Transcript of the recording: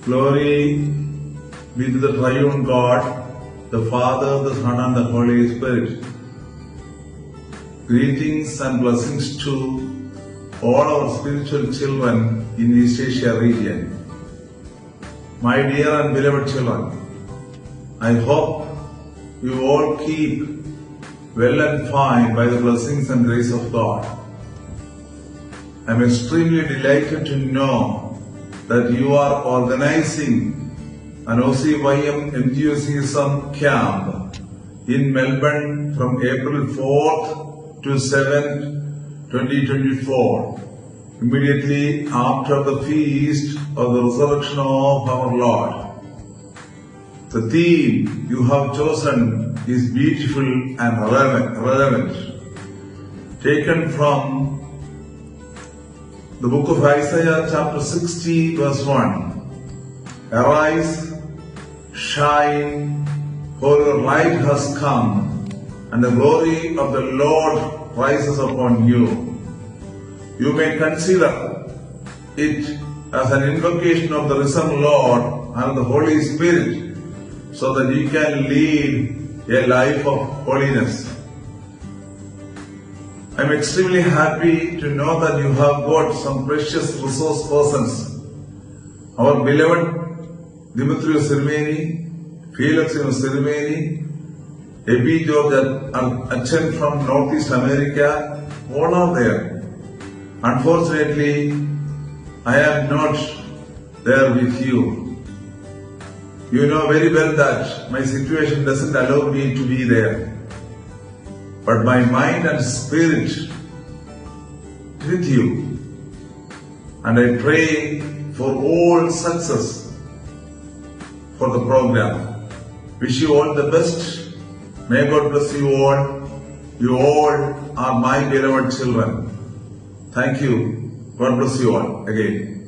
Glory be to the triune God, the Father, the Son, and the Holy Spirit. Greetings and blessings to all our spiritual children in East Asia region. My dear and beloved children, I hope you all keep well and fine by the blessings and grace of God. I am extremely delighted to know that you are organizing an OCYM enthusiasm camp in Melbourne from April 4th to 7th, 2024, immediately after the feast of the resurrection of our Lord. The theme you have chosen is beautiful and relevant. Taken from the book of Isaiah chapter 60 verse 1. Arise, shine, for your light has come, and the glory of the Lord rises upon you. You may consider it as an invocation of the risen Lord and the Holy Spirit, so that you can lead a life of holiness. I am extremely happy to know that you have got some precious resource persons. Our beloved Dimitrios Sirmeni, Felix Sirmeni, Ebi George Achen from Northeast America, all are there. Unfortunately, I am not there with you. You know very well that my situation doesn't allow me to be there. But my mind and spirit with you. And I pray for all success for the program. Wish you all the best. May God bless you all. You all are my beloved children. Thank you. God bless you all again.